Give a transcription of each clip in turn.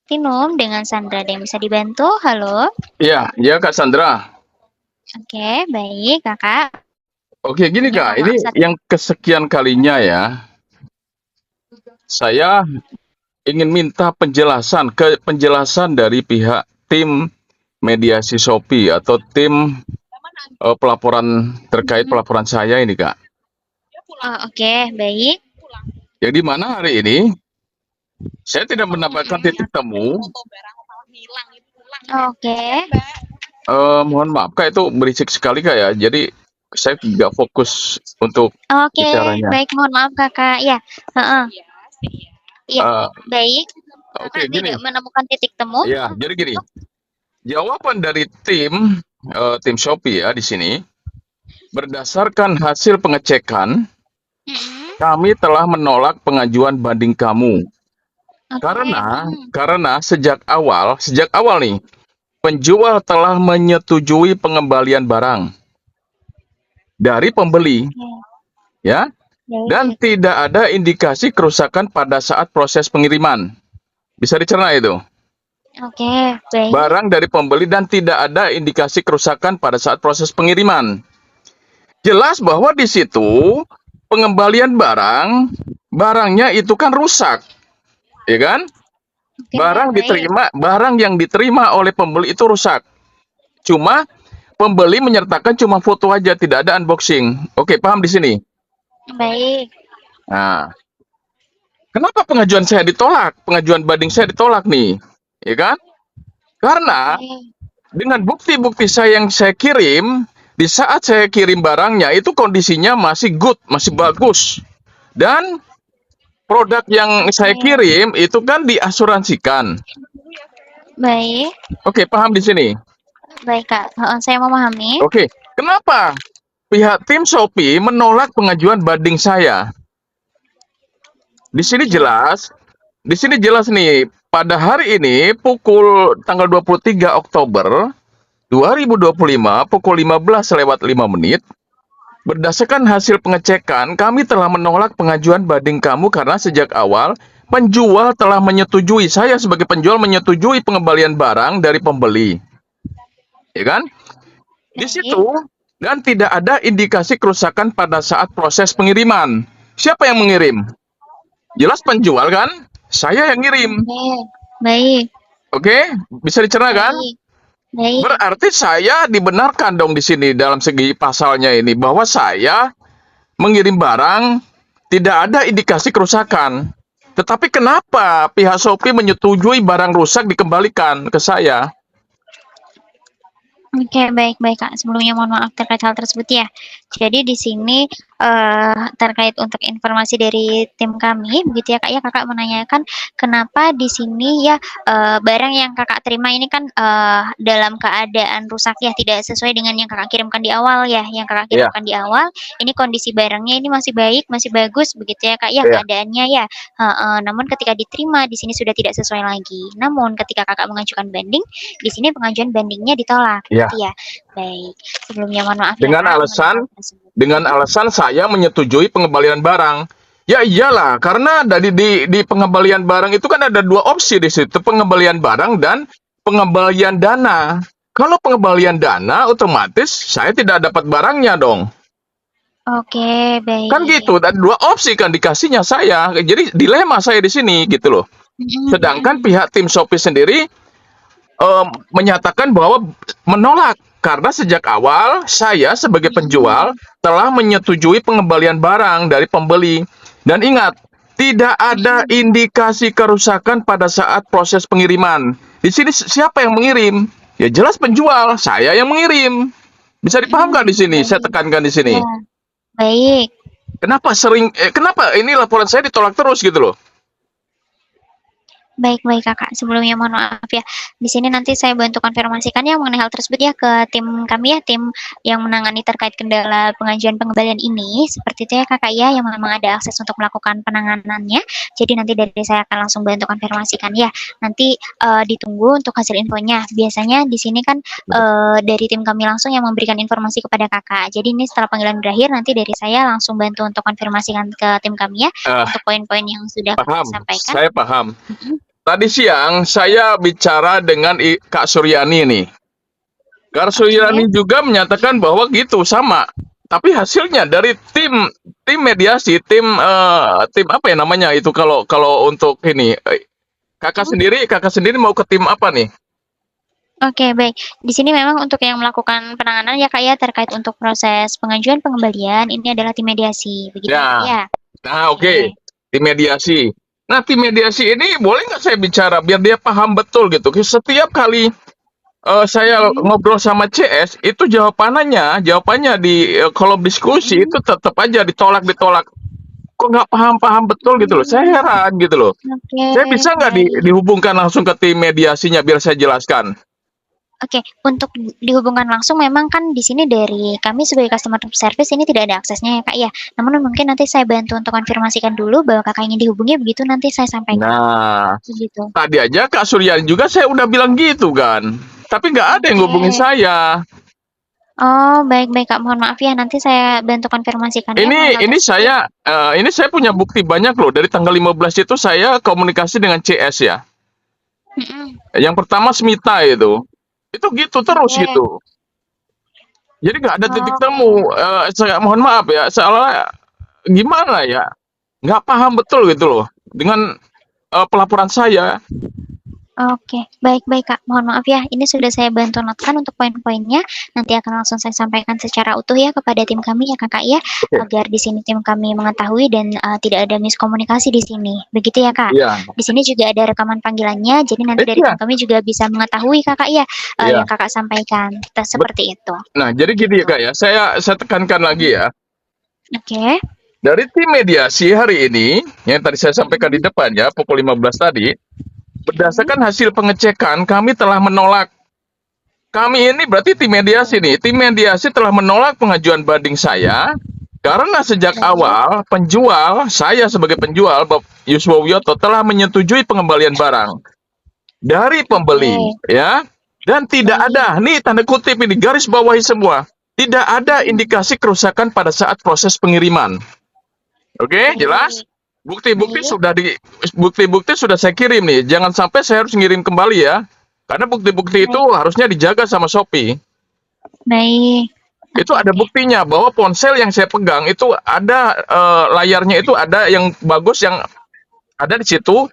Tinum dengan Sandra. Ada yang bisa dibantu? Halo? Iya, iya Kak Sandra. Oke, baik Kakak. Oke, gini Ya, Kak, mohon ini maaf saat yang kesekian kalinya ya, saya ingin minta penjelasan dari pihak tim mediasi Shopee atau tim pelaporan terkait Mhm. pelaporan saya ini Kak. Oh, oke, baik. Yang di mana hari ini saya tidak mendapatkan Mhm. titik temu. Oke. Mohon maaf Kak, itu berisik sekali Kak ya. Jadi saya nggak fokus untuk Oke, bicaranya. baik, mohon maaf Kakak. Ya, heeh. Iya, Eh, baik. oke, Kakak gini. tidak menemukan titik temu Ya, jadi gini. untuk Jawaban dari tim Shopee ya di sini, berdasarkan hasil pengecekan, mhm, kami telah menolak pengajuan banding kamu. oke, Karena sejak awal nih, penjual telah menyetujui pengembalian barang dari pembeli, oke, ya, dan baik. tidak ada indikasi kerusakan pada saat proses pengiriman. Bisa dicerna itu. Oke, baik. Barang dari pembeli dan tidak ada indikasi kerusakan pada saat proses pengiriman. Jelas bahwa di situ pengembalian barangnya itu kan rusak, ya kan? Oke, baik. Barang yang diterima oleh pembeli itu rusak. Cuma pembeli menyertakan cuma foto aja, tidak ada unboxing. Oke, paham di sini? Baik. Nah, kenapa pengajuan saya ditolak? Pengajuan banding saya ditolak nih, ya kan? Oke. Karena dengan bukti-bukti yang saya kirim, di saat saya kirim barangnya itu kondisinya masih good, masih bagus. Dan produk yang saya Oke. kirim itu kan diasuransikan. Baik. Oke, paham di sini? Baik, Kak. Heeh, saya memahami. Oke, kenapa pihak tim Shopee menolak pengajuan banding saya? Di sini Oke. jelas, di sini jelas nih, pada hari ini pukul tanggal 23 Oktober 2025 pukul 15:05, berdasarkan hasil pengecekan, kami telah menolak pengajuan banding kamu karena sejak awal penjual telah menyetujui, saya sebagai penjual menyetujui pengembalian barang dari pembeli, ya kan? Di Baik. situ dan tidak ada indikasi kerusakan pada saat proses pengiriman. Siapa yang mengirim? Jelas penjual kan? Saya yang ngirim. Oke. Baik. Oke, bisa dicerna kan? Baik. Baik. Berarti saya dibenarkan dong di sini dalam segi pasalnya ini bahwa saya mengirim barang tidak ada indikasi kerusakan. Tetapi kenapa pihak Shopee menyetujui barang rusak dikembalikan ke saya? Oke, baik baik, Kak. Sebelumnya mohon maaf terkait hal tersebut ya. Jadi di sini, terkait untuk informasi dari tim kami begitu ya, Kak, ya, Kakak menanyakan kenapa di sini ya, barang yang Kakak terima ini kan, dalam keadaan rusak ya, tidak sesuai dengan yang Kakak kirimkan di awal ya, yang Kakak Iya, kirimkan di awal, ini kondisi barangnya ini masih baik, masih bagus begitu ya, Kak, ya, iya, keadaannya ya. Heeh, namun ketika diterima di sini sudah tidak sesuai lagi. Namun ketika Kakak mengajukan banding, di sini pengajuan bandingnya ditolak, iya. gitu ya. Baik, sebelumnya mohon maaf ya Dengan Kak mengenai hal alasan tersebut. dengan alasan saya menyetujui pengembalian barang. Ya iyalah, karena dari di pengembalian barang itu kan ada dua opsi di situ, pengembalian barang dan pengembalian dana. Kalau pengembalian dana, otomatis saya tidak dapat barangnya dong. Oke, Kan baik. gitu, ada dua opsi kan dikasihnya saya. Jadi dilema saya di sini gitu loh. Mhm Sedangkan mhm. pihak tim Shopee sendiri menyatakan bahwa menolak karena sejak awal saya sebagai penjual Mhm. telah menyetujui pengembalian barang dari pembeli. Dan ingat, tidak ada Mhm. indikasi kerusakan pada saat proses pengiriman. Di sini siapa yang mengirim? Ya jelas penjual, saya yang mengirim. Bisa dipahamkan di Mhm, sini? Saya baik. tekankan di sini. Iya, baik. Kenapa ini laporan saya ditolak terus gitu loh? Baik baik Kakak, sebelumnya mohon maaf ya. Di sini nanti saya bantu konfirmasikan ya mengenai hal tersebut ya ke tim kami ya, tim yang menangani terkait kendala pengajuan pengembalian ini, seperti itu ya Kakak ya, yang memang ada akses untuk melakukan penanganannya. Jadi nanti dari saya akan langsung bantu konfirmasikan ya. Nanti, ditunggu untuk hasil infonya. Biasanya di sini kan, dari tim kami langsung yang memberikan informasi kepada Kakak. Jadi ini setelah panggilan berakhir nanti dari saya langsung bantu untuk konfirmasikan ke tim kami ya, Eh, untuk poin-poin yang sudah Kakak Paham, sampaikan. saya paham. Mhm. tadi siang saya bicara dengan Kak Suryani nih. Kak Oke. Suryani juga menyatakan bahwa gitu sama. Tapi hasilnya dari tim mediasi, tim apa ya namanya itu kalau kalau untuk ini kakak sendiri mau ke tim apa nih? Oke, baik. Di sini memang untuk yang melakukan penanganan ya Kak ya terkait untuk proses pengajuan pengembalian ini adalah tim mediasi, begitu ya Kak Ya, ya? nah oke, Oke. tim mediasi. Nah, tim mediasi ini boleh nggak saya bicara biar dia paham betul gitu. Setiap kali saya Mhm, ngobrol sama CS itu jawabannya di kolom diskusi mhm. itu tetap aja ditolak-ditolak. Kok nggak paham-paham betul gitu loh. Saya Mmm, heran gitu loh. oke, Saya bisa nggak baik. dihubungkan langsung ke tim mediasinya biar saya jelaskan? Oke, untuk dihubungkan langsung memang kan di sini dari kami sebagai customer service ini tidak ada aksesnya ya, Kak, ya. Namun mungkin nanti saya bantu untuk konfirmasikan dulu bahwa Kakak ingin dihubungi, begitu nanti saya sampaikan, Nah, begitu. tadi aja Kak Suryani juga saya udah bilang gitu kan. Tapi nggak ada yang Oke. ngubungin saya. Oh, baik baik, Kak, mohon maaf ya, nanti saya bantu konfirmasikan ya mengenai hal tersebut. Ini saya punya bukti banyak loh. Dari tanggal 15 itu saya komunikasi dengan CS ya. Mhm, Yang pertama Smita itu. Itu gitu terus oke. gitu. Jadi nggak ada titik Oh, temu. Saya mohon maaf ya, soalnya gimana ya? Nggak paham betul gitu loh dengan pelaporan saya. oke. Baik baik, Kak, mohon maaf ya, ini sudah saya bantu notkan untuk poin-poinnya, nanti akan langsung saya sampaikan secara utuh ya kepada tim kami ya, Kakak, ya, Oke, agar di sini tim kami mengetahui dan, tidak ada miskomunikasi di sini, begitu ya, Kak? iya, Di sini juga ada rekaman panggilannya, jadi nanti dari tim iya, kami juga bisa mengetahui, Kakak, ya, iya. yang Kakak sampaikan, Bet- seperti itu, Nah, jadi gini ya gitu. Kak ya, saya tekankan lagi ya. Oke. Dari tim mediasi hari ini, yang tadi saya sampaikan di Mhm, depan ya, pukul 15 tadi, mhm. berdasarkan hasil pengecekan, kami telah menolak. Kami ini berarti tim mediasi nih. Tim mediasi telah menolak pengajuan banding saya karena sejak Baik, awal penjual, saya sebagai penjual, Bapak Yuswo Wiyoto telah menyetujui pengembalian barang dari oke, pembeli, ya. Dan tidak baik. ada, nih tanda kutip ini garis bawahi semua. Tidak ada Mhm, indikasi kerusakan pada saat proses pengiriman. Oke, jelas? baik Bukti-bukti baik sudah bukti-bukti sudah saya kirim nih. Jangan sampai saya harus ngirim kembali ya. Karena bukti-bukti itu baik harusnya dijaga sama Shopee. baik. Itu Oke ada oke. buktinya bahwa ponsel yang saya pegang itu ada layarnya itu ada yang bagus yang ada di situ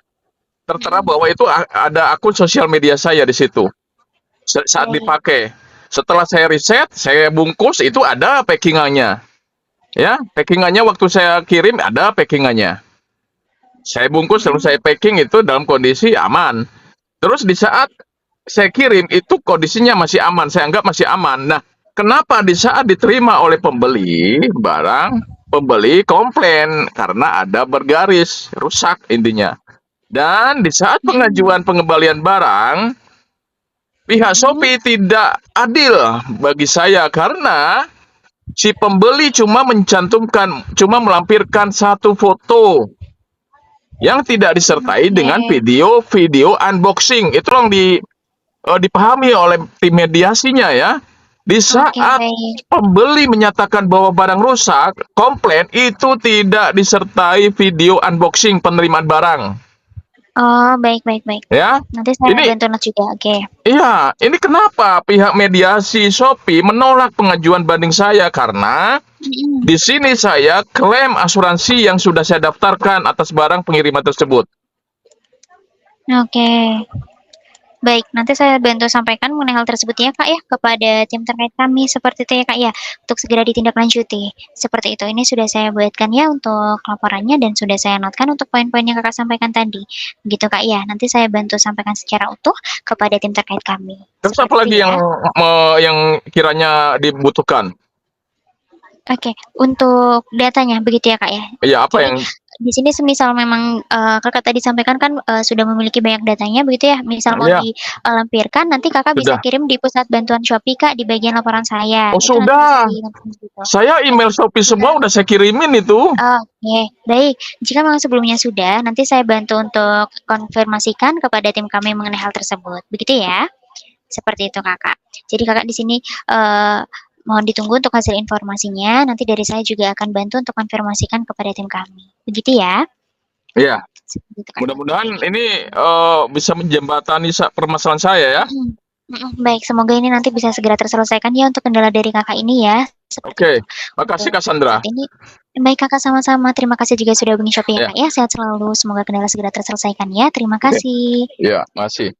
tertera Mhm, bahwa itu ada akun sosial media saya di situ saat baik. dipakai. Setelah saya riset, saya bungkus itu ada packingannya. Ya, packingannya waktu saya kirim ada packingannya. Saya bungkus lalu saya Mhm, packing itu dalam kondisi aman. Terus di saat saya kirim itu kondisinya masih aman, saya anggap masih aman. Nah, kenapa di saat diterima oleh pembeli barang, pembeli komplain karena ada bergaris, rusak intinya. Dan di saat mhm, pengajuan pengembalian barang, pihak mhm. Shopee tidak adil bagi saya karena si pembeli cuma melampirkan satu foto yang tidak disertai Oke dengan video-video unboxing. Itu yang dipahami oleh tim mediasinya ya. Di oke, saat baik. pembeli menyatakan bahwa barang rusak, komplain itu tidak disertai video unboxing penerimaan barang. Oh, baik baik baik. Ya, Nanti saya ini bantu note juga, oke. ini kenapa pihak mediasi Shopee menolak pengajuan banding saya karena Mhm, di sini saya klaim asuransi yang sudah saya daftarkan atas barang pengiriman tersebut. oke. Baik, nanti saya bantu sampaikan mengenai hal tersebut ya, Kak, ya, kepada tim terkait kami, seperti itu ya, Kak, ya, untuk segera ditindaklanjuti, seperti itu. Ini sudah saya buatkan ya untuk laporannya dan sudah saya notkan untuk poin-poin yang Kakak sampaikan tadi, gitu, Kak, ya. Nanti saya bantu sampaikan secara utuh kepada tim terkait kami, Terus apa seperti itu lagi ya. yang kiranya dibutuhkan? Oke, untuk datanya begitu ya, Kak, ya. Iya, apa Jadi yang di sini semisal memang, Kakak tadi sampaikan kan, sudah memiliki banyak datanya begitu ya, misal mau ya dilampirkan nanti Kakak bisa sudah. kirim di pusat bantuan Shopee, Kak, di bagian laporan saya, Oh, itu nanti bisa sudah. dilakukan di situ. Saya email Shopee Jika semua udah saya kirimin itu. oke, baik. Jika memang sebelumnya sudah, nanti saya bantu untuk konfirmasikan kepada tim kami mengenai hal tersebut, begitu ya? Seperti itu, Kakak. Jadi Kakak di sini, mohon ditunggu untuk hasil informasinya, nanti dari saya juga akan bantu untuk konfirmasikan kepada tim kami. Begitu ya? Iya. Seperti itu, Kak. Mudah-mudahan ini bisa menjembatani permasalahan saya ya. Mhm, mhm, baik, semoga ini nanti bisa segera terselesaikan ya untuk kendala dari Kakak ini ya, seperti Oke, itu. makasih Untuk Cassandra. saat ini baik Kakak, sama-sama. Terima kasih juga sudah hubungi Shopee ya, Ya, Kak, ya. Sehat selalu, semoga kendala segera terselesaikan ya. Terima oke. kasih. Ya, masih.